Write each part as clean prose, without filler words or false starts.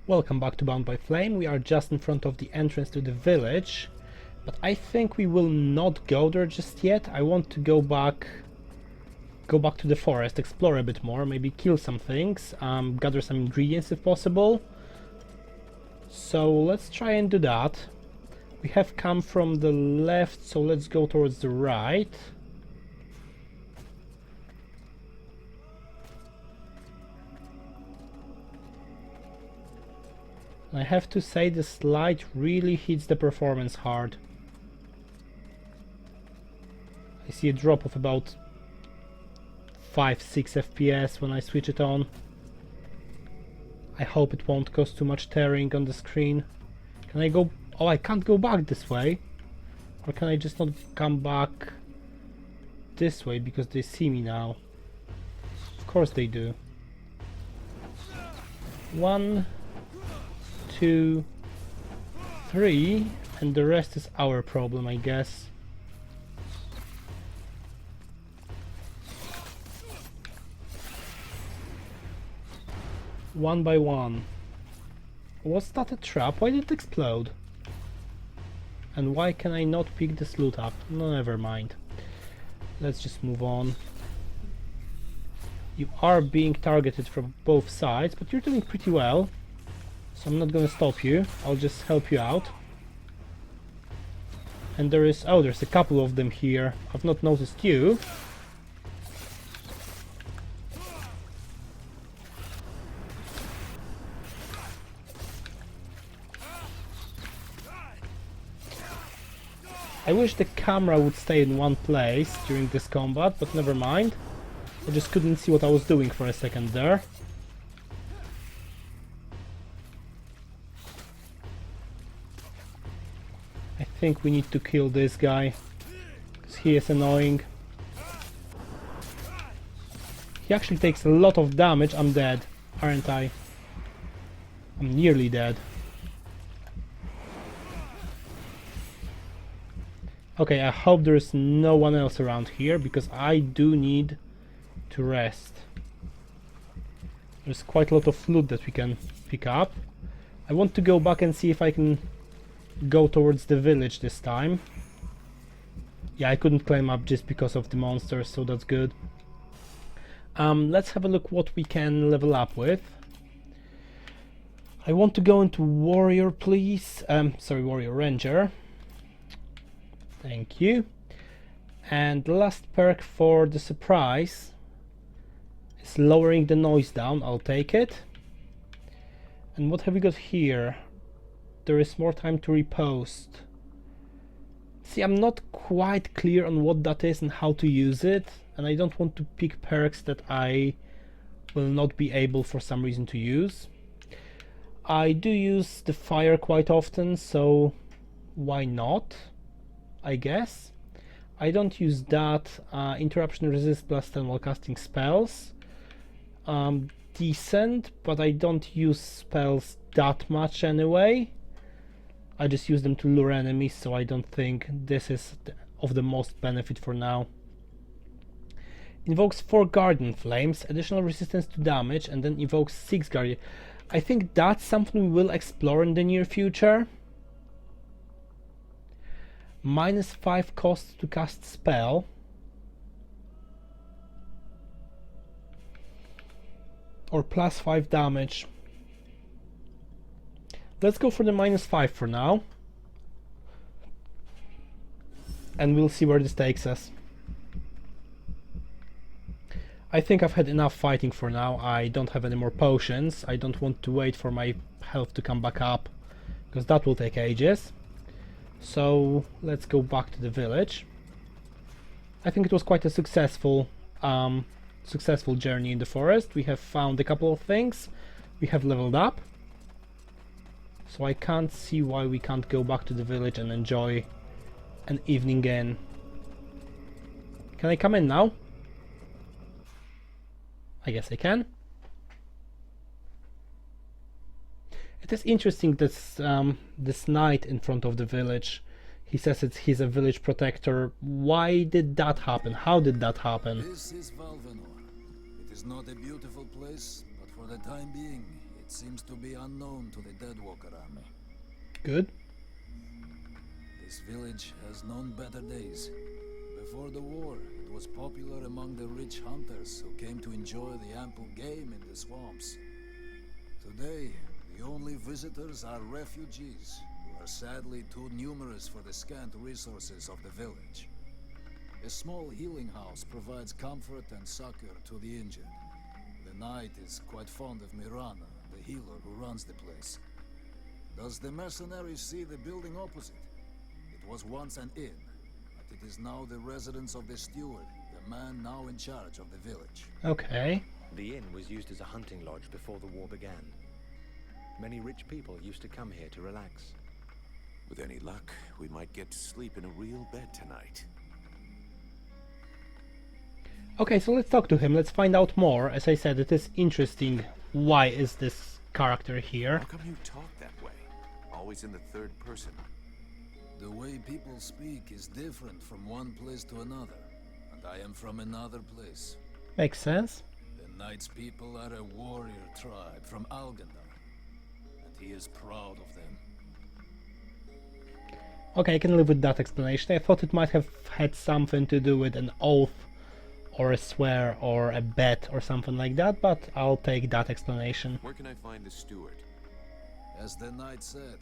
Welcome back to Bound by Flame. We are just in front of the entrance to the village, but I think we will not go there just yet. I want to go back to the forest, explore a bit more, maybe kill some things, gather some ingredients if possible. So let's try and do that. We have come from the left, so let's go towards the right. I have to say this light really hits the performance hard. I see a drop of about 5-6 FPS when I switch it on. I hope it won't cause too much tearing on the screen. Can I go? Oh, I can't go back this way. Or can I just not come back this way because they see me now? Of course they do. 1, 2, 3, and the rest is our problem, I guess. One by one. Was that a trap? Why did it explode? And why can I not pick this loot up? No, never mind. Let's just move on. You are being targeted from both sides, but you're doing pretty well. So I'm not gonna stop you. I'll just help you out. And there's a couple of them here. I've not noticed you. I wish the camera would stay in one place during this combat, but never mind. I just couldn't see what I was doing for a second there. I think we need to kill this guy, because he is annoying. He actually takes a lot of damage. I'm dead, aren't I? I'm nearly dead. Okay, I hope there's no one else around here, because I do need to rest. There's quite a lot of loot that we can pick up. I want to go back and see if I can go towards the village this time. Yeah, I couldn't climb up just because of the monsters, so that's good. Let's have a look what we can level up with. I want to go into warrior, please. Warrior ranger. Thank you. And the last perk for the surprise is lowering the noise down. I'll take it. And what have we got here? There is more time to repost. See, I'm not quite clear on what that is and how to use it, and I don't want to pick perks that I will not be able for some reason to use. I do use the fire quite often, so why not, I guess. I don't use that. Interruption resist +10 while casting spells. Decent, but I don't use spells that much anyway. I just use them to lure enemies, so I don't think this is of the most benefit for now. Invokes 4 Guardian Flames, additional resistance to damage, and then invokes 6 Guardian. I think that's something we will explore in the near future. -5 cost to cast spell. Or +5 damage. Let's go for the -5 for now. And we'll see where this takes us. I think I've had enough fighting for now. I don't have any more potions. I don't want to wait for my health to come back up, because that will take ages. So let's go back to the village. I think it was quite a successful journey in the forest. We have found a couple of things. We have leveled up. So I can't see why we can't go back to the village and enjoy an evening in. Can I come in now? I guess I can. It is interesting this this knight in front of the village. He says he's a village protector. Why did that happen? How did that happen? This is Valvenor. It is not a beautiful place, but for the time being, it's seems to be unknown to the Deadwalker army. Good. This village has known better days. Before the war, it was popular among the rich hunters who came to enjoy the ample game in the swamps. Today, the only visitors are refugees, who are sadly too numerous for the scant resources of the village. A small healing house provides comfort and succor to the injured. The knight is quite fond of Mirana, the healer who runs the place. Does the mercenary see the building opposite? It was once an inn, but it is now the residence of the steward, the man now in charge of the village. Okay. The inn was used as a hunting lodge before the war began. Many rich people used to come here to relax. With any luck, we might get to sleep in a real bed tonight. Okay, so let's talk to him. Let's find out more. As I said, it is interesting. Why is this character here? How come you talk that way? Always in the third person. The way people speak is different from one place to another, and I am from another place. Makes sense. The knight's people are a warrior tribe from Algendar, and he is proud of them. Okay, I can live with that explanation. I thought it might have had something to do with an oath or a swear or a bet or something like that, but I'll take that explanation. Where can I find the steward? As the knight said,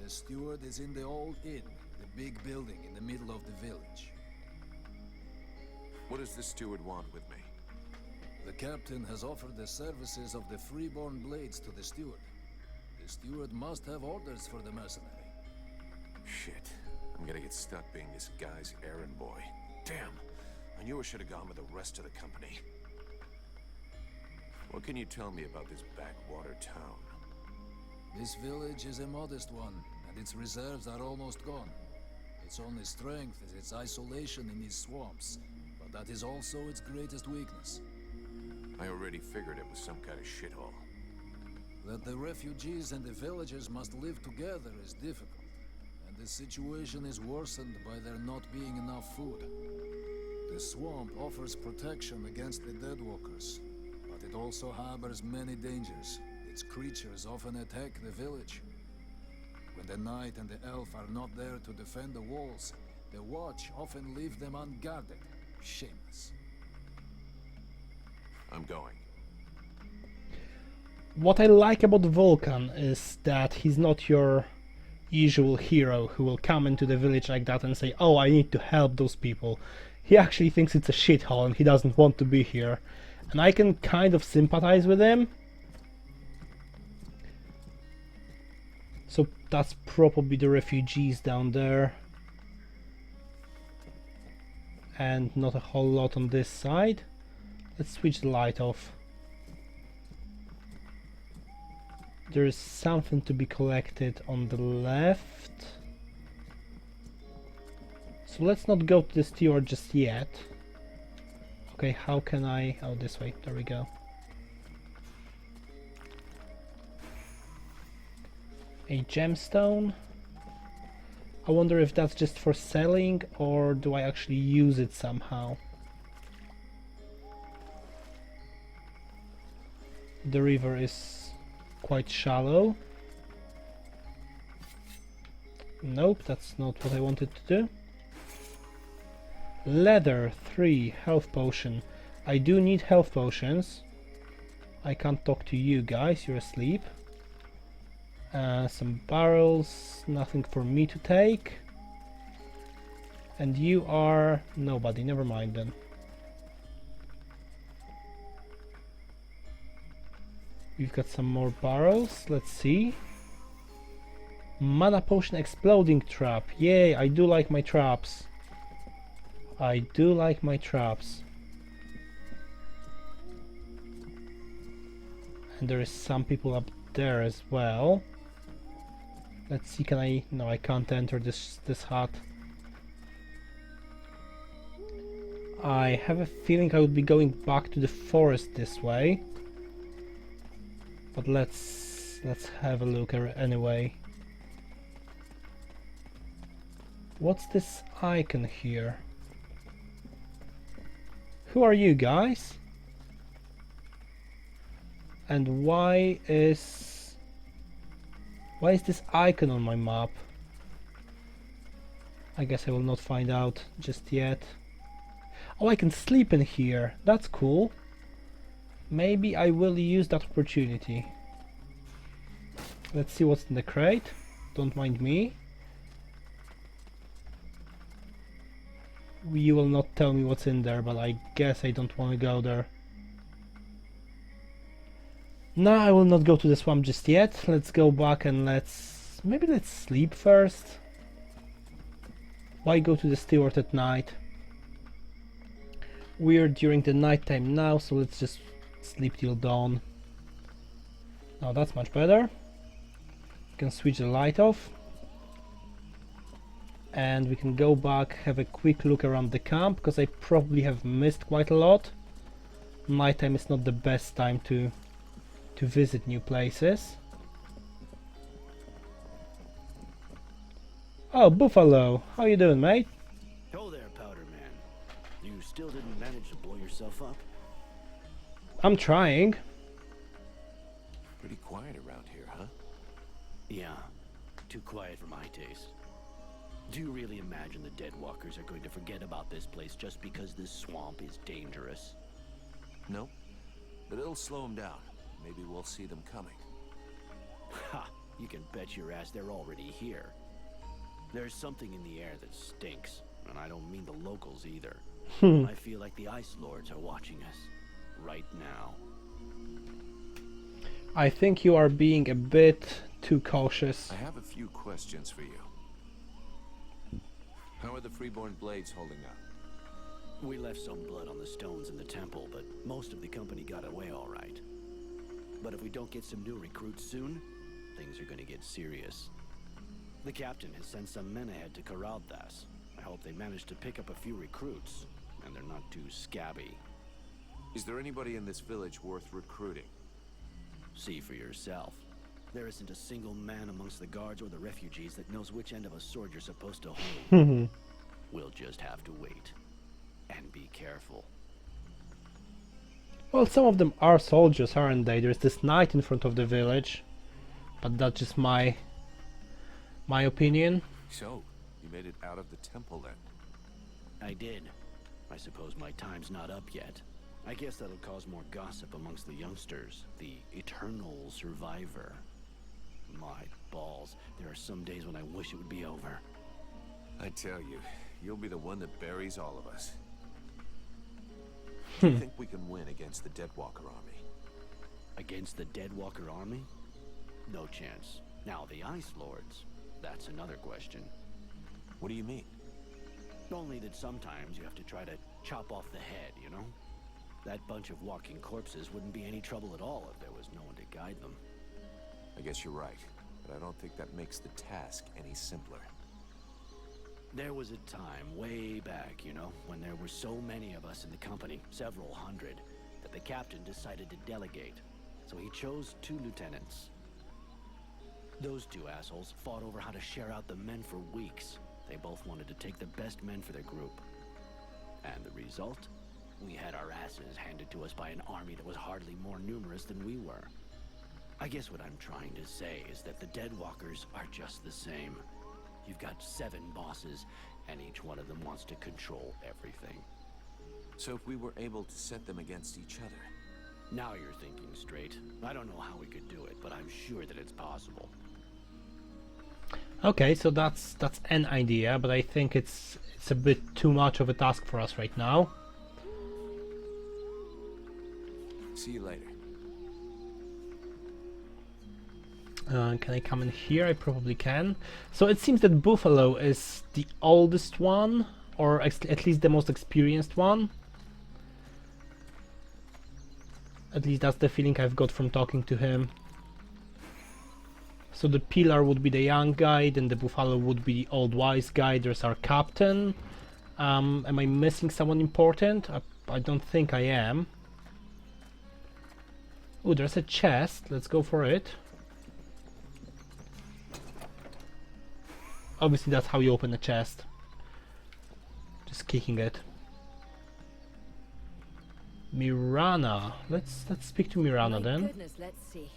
the steward is in the old inn, the big building in the middle of the village. What does the steward want with me? The captain has offered the services of the freeborn blades to the steward. The steward must have orders for the mercenary. Shit. I'm gonna get stuck being this guy's errand boy. Damn. I knew I should have gone with the rest of the company. What can you tell me about this backwater town? This village is a modest one, and its reserves are almost gone. Its only strength is its isolation in these swamps, but that is also its greatest weakness. I already figured it was some kind of shithole. That the refugees and the villagers must live together is difficult, and the situation is worsened by there not being enough food. The swamp offers protection against the Deadwalkers, but it also harbors many dangers. Its creatures often attack the village. When the knight and the elf are not there to defend the walls, the watch often leave them unguarded. Shameless. I'm going. What I like about Vulcan is that he's not your usual hero who will come into the village like that and say, oh, I need to help those people. He actually thinks it's a shithole and he doesn't want to be here. And I can kind of sympathize with him. So that's probably the refugees down there. And not a whole lot on this side. Let's switch the light off. There is something to be collected on the left. So let's not go to the steward just yet. Okay, how can I... oh, this way. There we go. A gemstone. I wonder if that's just for selling or do I actually use it somehow. The river is quite shallow. Nope, that's not what I wanted to do. Leather 3, health potion. I do need health potions. I can't talk to you guys, you're asleep. Some barrels, nothing for me to take. And you are nobody, never mind then. We've got some more barrels, let's see. Mana potion exploding trap. Yay, I do like my traps. I do like my traps. And there is some people up there as well. Let's see, can I... no, I can't enter this hut. I have a feeling I would be going back to the forest this way. But let's have a look anyway. What's this icon here? Who are you guys? And why is Why is this icon on my map? I guess I will not find out just yet. Oh, I can sleep in here. That's cool. Maybe I will use that opportunity. Let's see what's in the crate. Don't mind me. You will not tell me what's in there, but I guess I don't want to go there. No, I will not go to the swamp just yet. Let's go back and maybe let's sleep first. Why go to the steward at night? We're during the night time now, so let's just sleep till dawn. Now that's much better. We can switch the light off. And we can go back, have a quick look around the camp, because I probably have missed quite a lot. Nighttime is not the best time to visit new places. Oh, Buffalo, how you doing, mate? Ho there, Powder Man. You still didn't manage to blow yourself up? I'm trying. Pretty quiet around here, huh? Yeah, too quiet for my taste. Do you really imagine the Deadwalkers are going to forget about this place just because this swamp is dangerous? No, but it'll slow them down. Maybe we'll see them coming. Ha! You can bet your ass they're already here. There's something in the air that stinks, and I don't mean the locals either. I feel like the Ice Lords are watching us right now. I think you are being a bit too cautious. I have a few questions for you. How are the Freeborn Blades holding up? We left some blood on the stones in the temple, but most of the company got away all right. But if we don't get some new recruits soon, things are gonna get serious. The captain has sent some men ahead to Karalthas. I hope they manage to pick up a few recruits, and they're not too scabby. Is there anybody in this village worth recruiting? See for yourself. There isn't a single man amongst the guards or the refugees that knows which end of a sword you're supposed to hold. We'll just have to wait. And be careful. Well, some of them are soldiers, aren't they? There's this knight in front of the village. But that's just my opinion. So, you made it out of the temple then? I did. I suppose my time's not up yet. I guess that'll cause more gossip amongst the youngsters. The eternal survivor. My balls. There are some days when I wish it would be over. I tell you, you'll be the one that buries all of us. Do you think we can win against the Deadwalker army? Against the Deadwalker army? No chance. Now the Ice Lords, that's another question. What do you mean? Only that sometimes you have to try to chop off the head, you know? That bunch of walking corpses wouldn't be any trouble at all if there was no one to guide them. I guess you're right, but I don't think that makes the task any simpler. There was a time way back, you know, when there were so many of us in the company, several hundred, that the captain decided to delegate. So he chose 2 lieutenants. Those 2 assholes fought over how to share out the men for weeks. They both wanted to take the best men for their group. And the result? We had our asses handed to us by an army that was hardly more numerous than we were. I guess what I'm trying to say is that the Deadwalkers are just the same. You've got 7 bosses, and each one of them wants to control everything. So if we were able to set them against each other... Now you're thinking straight. I don't know how we could do it, but I'm sure that it's possible. Okay, so that's an idea, but I think it's a bit too much of a task for us right now. See you later. Can I come in here? I probably can. So it seems that Buffalo is the oldest one, or at least the most experienced one. At least that's the feeling I've got from talking to him. So the Pillar would be the young guy, then the Buffalo would be the old wise guy. There's our captain. Am I missing someone important? I don't think I am. Oh, there's a chest. Let's go for it. Obviously that's how you open a chest. Just kicking it. Mirana. Let's speak to Mirana My then. goodness, let's see.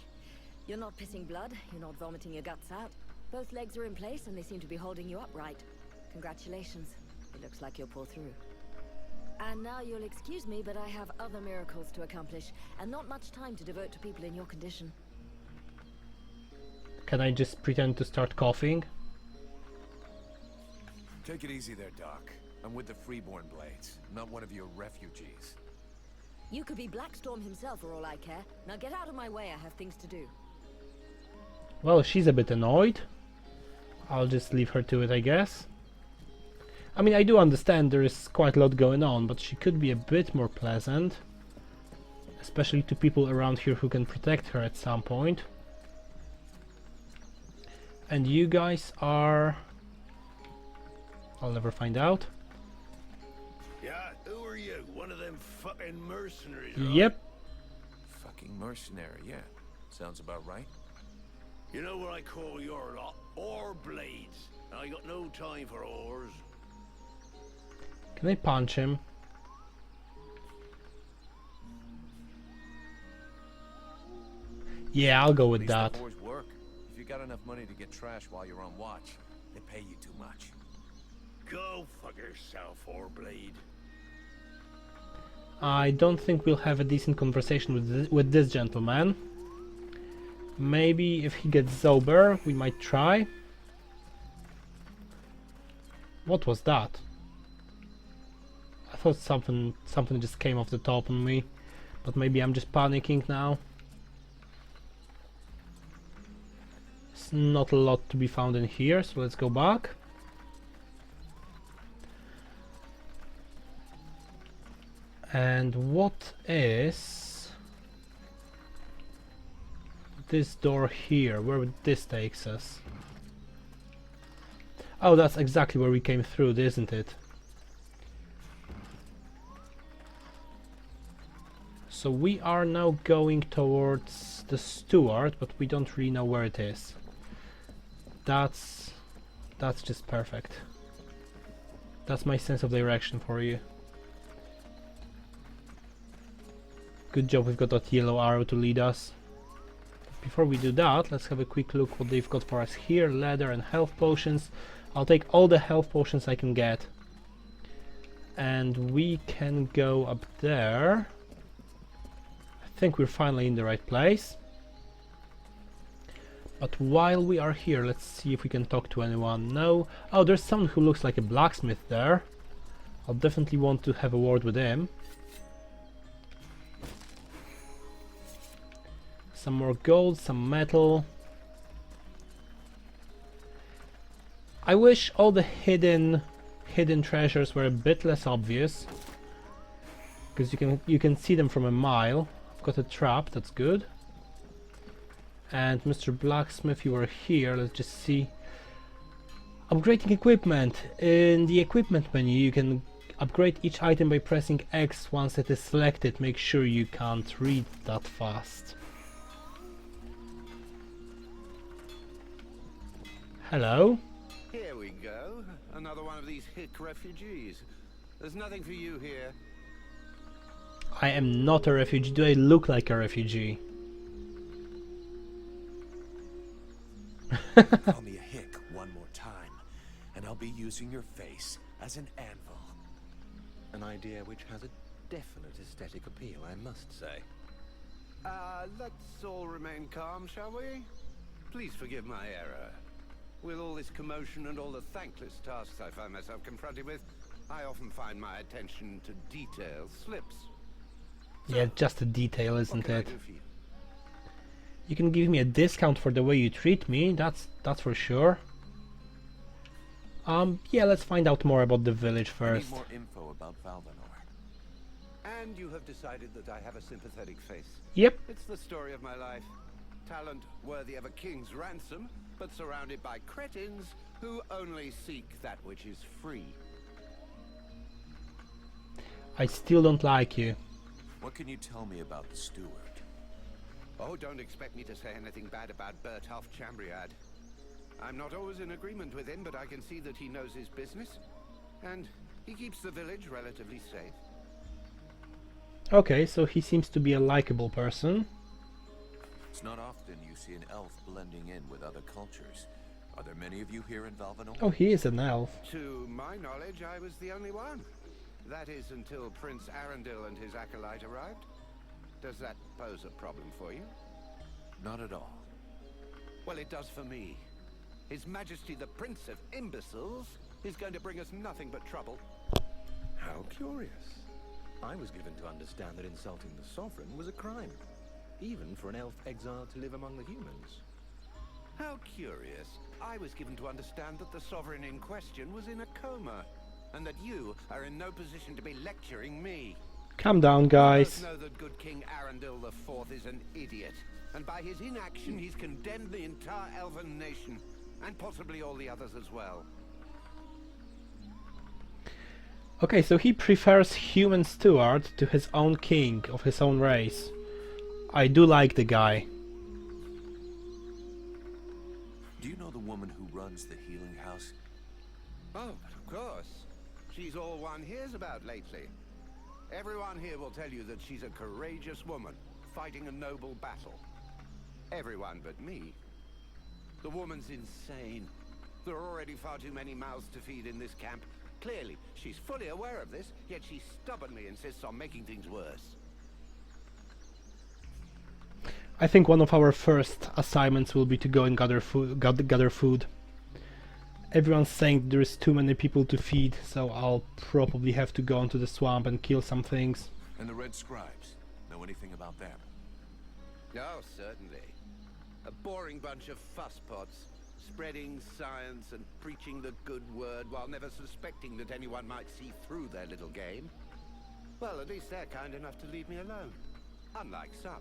You're not pissing blood, you're not vomiting your guts out. Both legs are in place and they seem to be holding you upright. Congratulations. It looks like you'll pull through. And now you'll excuse me, but I have other miracles to accomplish, and not much time to devote to people in your condition. Can I just pretend to start coughing? Take it easy there, Doc. I'm with the Freeborn Blades, not one of your refugees. You could be Blackstorm himself for all I care. Now get out of my way, I have things to do. Well, she's a bit annoyed. I'll just leave her to it, I guess. I mean, I do understand there is quite a lot going on, but she could be a bit more pleasant. Especially to people around here who can protect her at some point. And you guys are... I'll never find out. Yeah, who are you? One of them fucking mercenaries, Yep. Fucking mercenary, yeah. Sounds about right. You know what I call your lot? Ore blades. I got no time for ores. Can I punch him? Yeah, I'll go with These that. boys work. If you got enough money to get trash while you're on watch, they pay you too much. Go fuck yourself, ore blade. I don't think we'll have a decent conversation with this gentleman. Maybe if he gets sober, we might try. What was that? I thought something just came off the top on me, but maybe I'm just panicking now. There's not a lot to be found in here, so let's go back. And what is this door here? Where would this takes us? Oh, that's exactly where we came through, isn't it? So we are now going towards the steward, but we don't really know where it is. That's just perfect. That's my sense of direction for you. Good job, we've got that yellow arrow to lead us. Before we do that, let's have a quick look what they've got for us here. Leather and health potions. I'll take all the health potions I can get. And we can go up there. I think we're finally in the right place. But while we are here, let's see if we can talk to anyone. No. Oh, there's someone who looks like a blacksmith there. I'll definitely want to have a word with him. Some more gold, some metal. I wish all the hidden treasures were a bit less obvious, because you can see them from a mile. I've got a trap, that's good. And Mr. Blacksmith, you are here. Let's just see. Upgrading equipment. In the equipment menu, you can upgrade each item by pressing X once it is selected. Make sure you can't read that fast. Hello. Here we go. Another one of these hick refugees. There's nothing for you here. I am not a refugee. Do I look like a refugee? Call me a hick one more time, and I'll be using your face as an anvil. An idea which has a definite aesthetic appeal, I must say. Let's all remain calm, shall we? Please forgive my error. With all this commotion and all the thankless tasks I find myself confronted with, I often find my attention to detail slips. Yeah, just a detail, isn't What can I it? do for you? You can give me a discount for the way you treat me, that's for sure. Yeah, let's find out more about the village I first. need more info about Valvenor. And you have decided that I have a sympathetic face. Yep. It's the story of my life. Talent worthy of a king's ransom, but surrounded by cretins who only seek that which is free. I still don't like you. What can you tell me about the steward? Oh, don't expect me to say anything bad about Bertolf Chambriad. I'm not always in agreement with him, but I can see that he knows his business. And he keeps the village relatively safe. Okay, so he seems to be a likable person. It's not often you see an elf blending in with other cultures. Are there many of you here in Valvenor? Oh, he is an elf. To my knowledge, I was the only one. That is until Prince Arundel and his acolyte arrived. Does that pose a problem for you? Not at all. Well, it does for me. His Majesty the Prince of Imbeciles is going to bring us nothing but trouble. How curious. I was given to understand that insulting the sovereign was a crime, even for an elf exiled to live among the humans. How curious. I was given to understand that the sovereign in question was in a coma, and that you are in no position to be lecturing me. Calm down, guys. We both know that good King Arundel IV is an idiot, and by his inaction he's condemned the entire elven nation, and possibly all the others as well. Okay, so he prefers human steward to his own king of his own race. I do like the guy. Do you know the woman who runs the healing house? Oh, but of course. She's all one hears about lately. Everyone here will tell you that she's a courageous woman, fighting a noble battle. Everyone but me. The woman's insane. There are already far too many mouths to feed in this camp. Clearly, she's fully aware of this, yet she stubbornly insists on making things worse. I think one of our first assignments will be to go and gather food. Everyone's saying there is too many people to feed, so I'll probably have to go into the swamp and kill some things. And the Red Scribes? Know anything about them? Oh, certainly. A boring bunch of fusspots, spreading science and preaching the good word while never suspecting that anyone might see through their little game. Well, at least they're kind enough to leave me alone. Unlike some.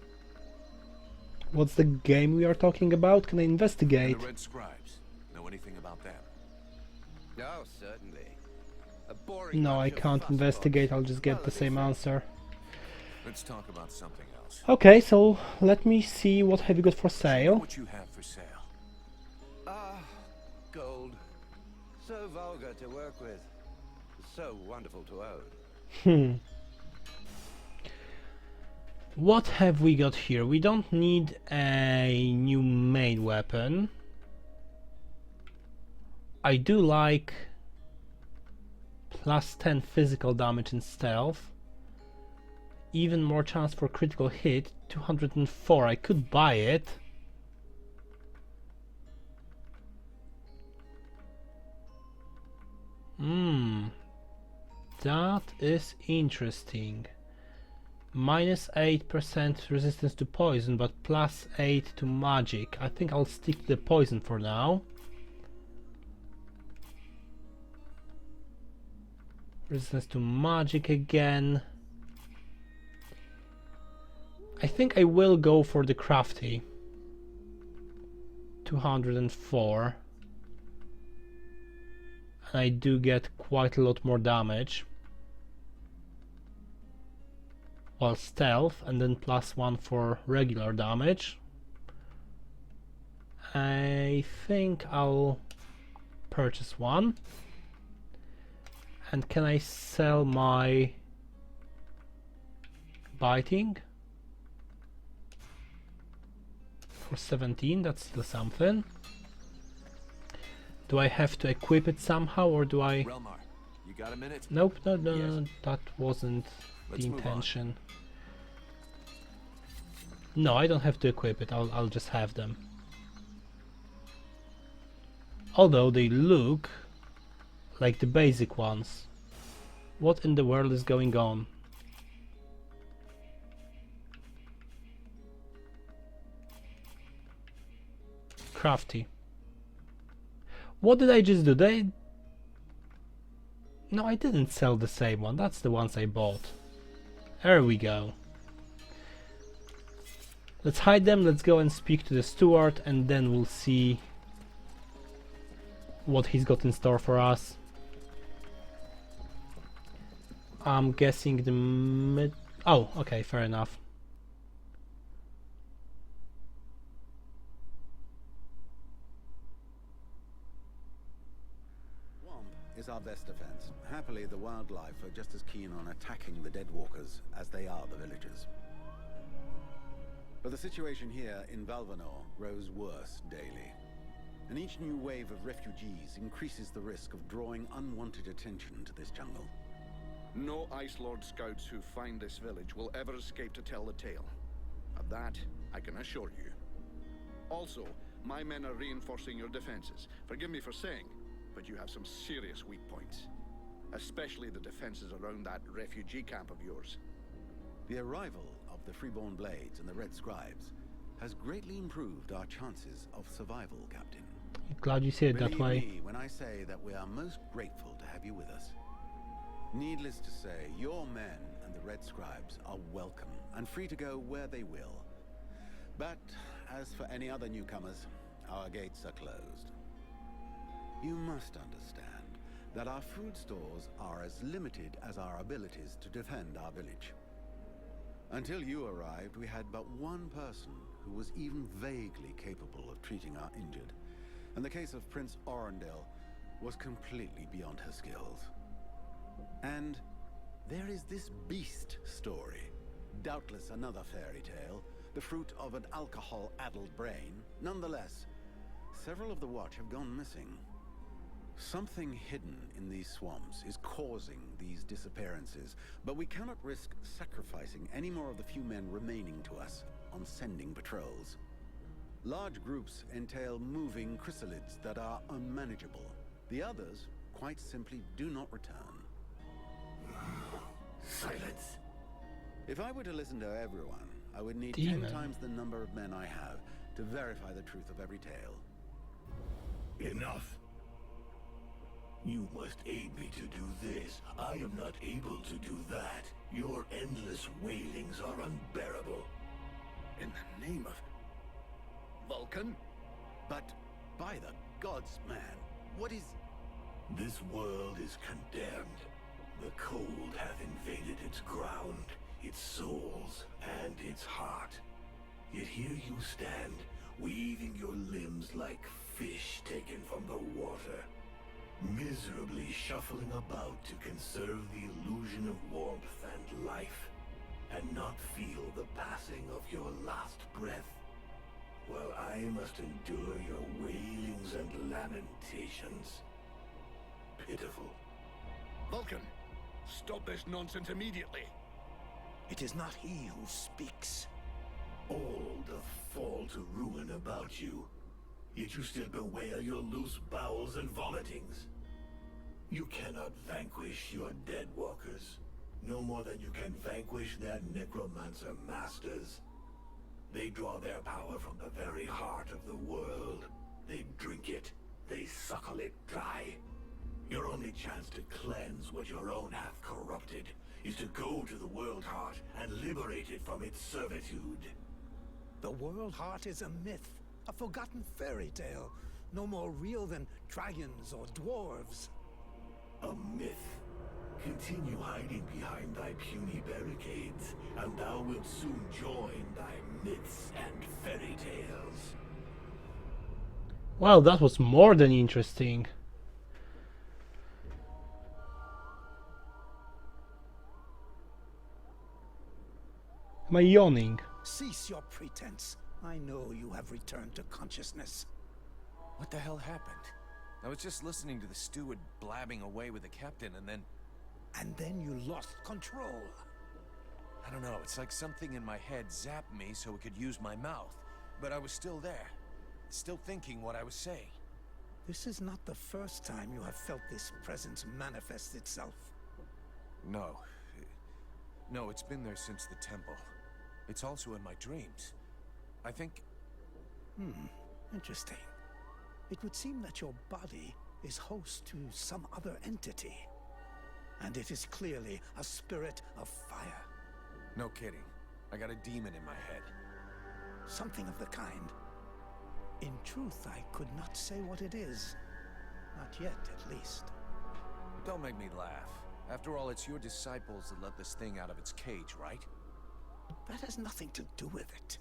What's the game we are talking about? Can I investigate? And the Red Scribes? Know anything about them? Oh, certainly. A boring No, I bunch of can't fusspots. investigate, I'll just get Well, the at same least answer. Let's talk about something else. Okay, so let me see what have you got for sale. What you have for sale? Ah, gold. So vulgar to work with. So wonderful to own. What have we got here? We don't need a new main weapon. I do like plus 10 physical damage and stealth. Even more chance for critical hit, 204. I could buy it. That is interesting. Minus 8% resistance to poison, but plus 8 to magic. I think I'll stick to the poison for now. Resistance to magic again. I think I will go for the crafty. 204. And I do get quite a lot more damage. Well, stealth and then plus 1 for regular damage. I think I'll purchase one. And can I sell my biting? For 17, that's still something. Do I have to equip it somehow, or do I... Relmar, you got a minute? Nope, no, Yes. that wasn't Let's the move on. intention. No, I don't have to equip it, I'll just have them. Although they look like the basic ones. What in the world is going on? Crafty. What did I just do? No, I didn't sell the same one. That's the ones I bought. There we go. Let's hide them. Let's go and speak to the steward, and then we'll see what he's got in store for us. I'm guessing the mid... Oh, okay, fair enough. Swamp is our best defense. Happily, the wildlife are just as keen on attacking the dead walkers as they are the villagers. But the situation here in Valvenor grows worse daily. And each new wave of refugees increases the risk of drawing unwanted attention to this jungle. No Ice Lord scouts who find this village will ever escape to tell the tale. Of that, I can assure you. Also, my men are reinforcing your defenses. Forgive me for saying, but you have some serious weak points. Especially the defenses around that refugee camp of yours. The arrival of the Freeborn Blades and the Red Scribes has greatly improved our chances of survival, Captain. Glad you said it that Believe way. me when I say that we are most grateful to have you with us. Needless to say, your men and the Red Scribes are welcome and free to go where they will. But as for any other newcomers, our gates are closed. You must understand that our food stores are as limited as our abilities to defend our village. Until you arrived, we had but one person who was even vaguely capable of treating our injured. And the case of Prince Orendil was completely beyond her skills. And there is this beast story. Doubtless another fairy tale, the fruit of an alcohol-addled brain. Nonetheless, several of the Watch have gone missing. Something hidden in these swamps is causing these disappearances, but we cannot risk sacrificing any more of the few men remaining to us on sending patrols. Large groups entail moving chrysalids that are unmanageable. The others, quite simply, do not return. Silence. If I were to listen to everyone, I would need Demon. 10 times the number of men I have to verify the truth of every tale. Enough. You must aid me to do this. I am not able to do that. Your endless wailings are unbearable. In the name of Vulcan? But by the gods, man, what is... This world is condemned. The cold hath invaded its ground, its souls, and its heart. Yet here you stand, weaving your limbs like fish taken from the water, miserably shuffling about to conserve the illusion of warmth and life, and not feel the passing of your last breath, while I must endure your wailings and lamentations. Pitiful. Vulcan, stop this nonsense immediately. It is not he who speaks. All doth fall to ruin about you, yet you still bewail your loose bowels and vomitings. You cannot vanquish your dead walkers, no more than you can vanquish their necromancer masters. They draw their power from the very heart of the world. They drink it, they suckle it dry. Your only chance to cleanse what your own hath corrupted is to go to the World Heart and liberate it from its servitude. The World Heart is a myth, a forgotten fairy tale, no more real than dragons or dwarves. A myth. Continue hiding behind thy puny barricades, and thou wilt soon join thy myths and fairy tales. Well, that was more than interesting. Am I yawning? Cease your pretense. I know you have returned to consciousness. What the hell happened? I was just listening to the steward blabbing away with the captain and then... And then you lost control. I don't know, it's like something in my head zapped me so it could use my mouth. But I was still there. Still thinking what I was saying. This is not the first time you have felt this presence manifest itself. No. No, it's been there since the temple. It's also in my dreams. I think... Interesting. It would seem that your body is host to some other entity. And it is clearly a spirit of fire. No kidding. I got a demon in my head. Something of the kind. In truth, I could not say what it is. Not yet, at least. Don't make me laugh. After all, it's your disciples that let this thing out of its cage, right? That has nothing to do with it.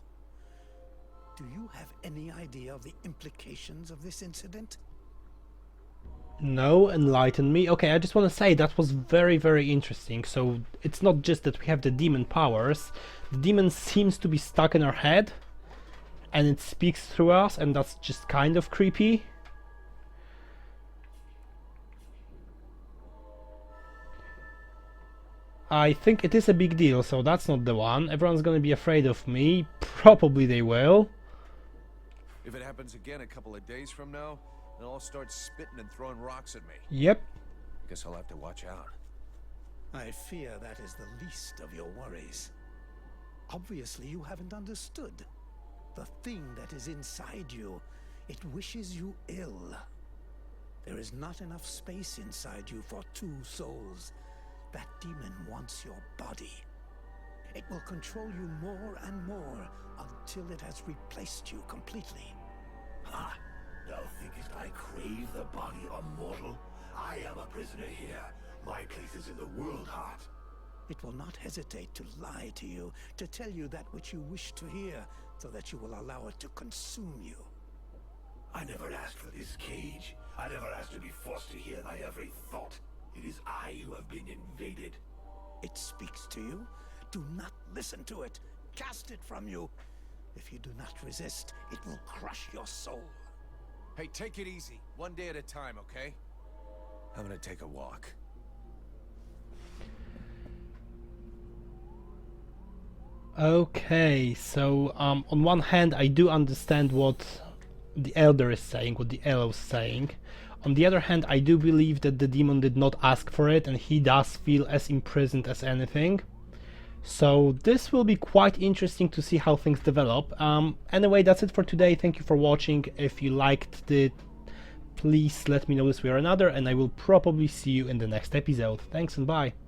Do you have any idea of the implications of this incident? No, enlighten me. Okay, I just want to say that was very, very interesting. So it's not just that we have the demon powers. The demon seems to be stuck in our head, and it speaks through us, and that's just kind of creepy. I think it is a big deal, so that's not the one. Everyone's gonna be afraid of me. Probably they will. If it happens again a couple of days from now, they'll all start spitting and throwing rocks at me. Yep. Guess I'll have to watch out. I fear that is the least of your worries. Obviously, you haven't understood. The thing that is inside you, it wishes you ill. There is not enough space inside you for two souls. That demon wants your body. It will control you more and more until it has replaced you completely. Ha! Thou thinkest I crave the body of mortal? I am a prisoner here. My place is in the world heart. It will not hesitate to lie to you, to tell you that which you wish to hear, so that you will allow it to consume you. I never asked for this cage. I never asked to be forced to hear thy every thought. It is I who have been invaded. It speaks to you. Do not listen to it. Cast it from you. If you do not resist, it will crush your soul. Hey, take it easy. One day at a time, okay? I'm gonna take a walk. Okay, so on one hand I do understand what the Elder is saying, what the Elf is saying. On the other hand, I do believe that the demon did not ask for it and he does feel as imprisoned as anything. So this will be quite interesting to see how things develop. Anyway, that's it for today. Thank you for watching. If you liked it, please let me know this way or another, and I will probably see you in the next episode. Thanks and bye.